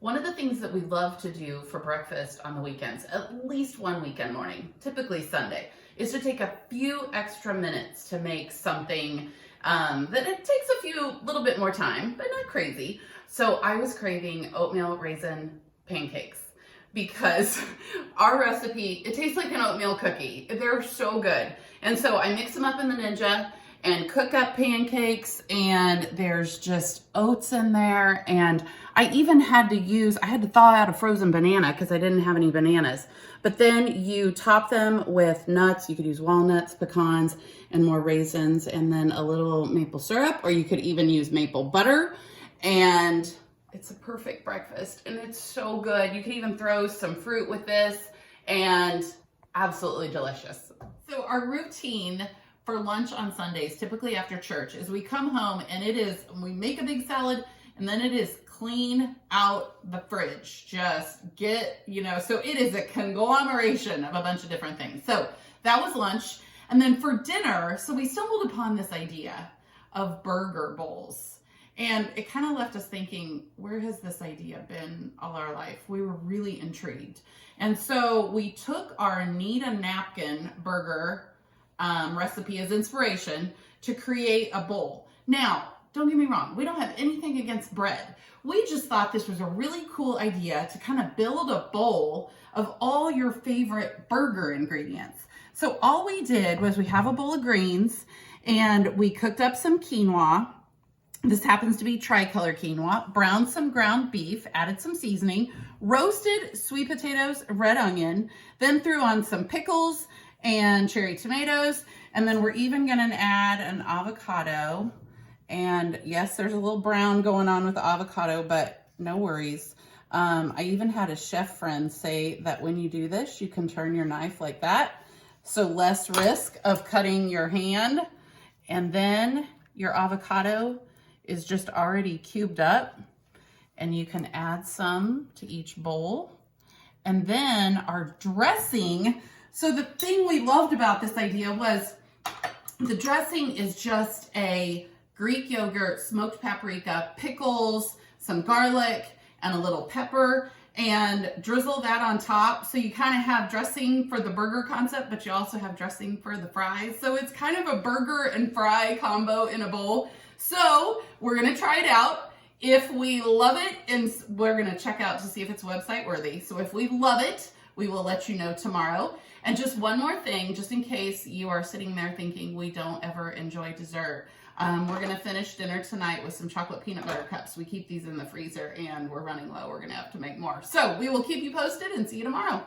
One of the things that we love to do for breakfast on the weekends, at least one weekend morning, typically Sunday, is to take a few extra minutes to make something that it takes a little bit more time, but not crazy. So I was craving oatmeal raisin pancakes because our recipe, it tastes like an oatmeal cookie. They're so good. And so I mix them up in the Ninja and cook up pancakes, and there's just oats in there. And I even had to thaw out a frozen banana because I didn't have any bananas. But then you top them with nuts. You could use walnuts, pecans, and more raisins, and then a little maple syrup, or you could even use maple butter. And it's a perfect breakfast, and it's so good. You can even throw some fruit with this, and absolutely delicious. So our routine for lunch on Sundays, typically after church, is we come home and we make a big salad, and then it is clean out the fridge. Just so it is a conglomeration of a bunch of different things. So that was lunch. And then for dinner, so we stumbled upon this idea of burger bowls. And it kind of left us thinking, where has this idea been all our life? We were really intrigued. And so we took our need a napkin burger recipe as inspiration to create a bowl. Now, don't get me wrong, we don't have anything against bread. We just thought this was a really cool idea to kind of build a bowl of all your favorite burger ingredients. So all we did was we have a bowl of greens, and we cooked up some quinoa. This happens to be tricolor quinoa, browned some ground beef, added some seasoning, roasted sweet potatoes, red onion, then threw on some pickles and cherry tomatoes. And then we're even gonna add an avocado. And yes, there's a little brown going on with the avocado, but no worries. I even had a chef friend say that when you do this, you can turn your knife like that. So less risk of cutting your hand. And then your avocado is just already cubed up, and you can add some to each bowl. And then our dressing. So the thing we loved about this idea was the dressing is just a Greek yogurt, smoked paprika, pickles, some garlic, and a little pepper, and drizzle that on top. So you kind of have dressing for the burger concept, but you also have dressing for the fries. So it's kind of a burger and fry combo in a bowl. So we're gonna try it out. If we love it, and we're gonna check out to see if it's website worthy. So if we love it, we will let you know tomorrow. And just one more thing, just in case you are sitting there thinking we don't ever enjoy dessert. We're gonna finish dinner tonight with some chocolate peanut butter cups. We keep these in the freezer and we're running low. We're gonna have to make more. So we will keep you posted and see you tomorrow.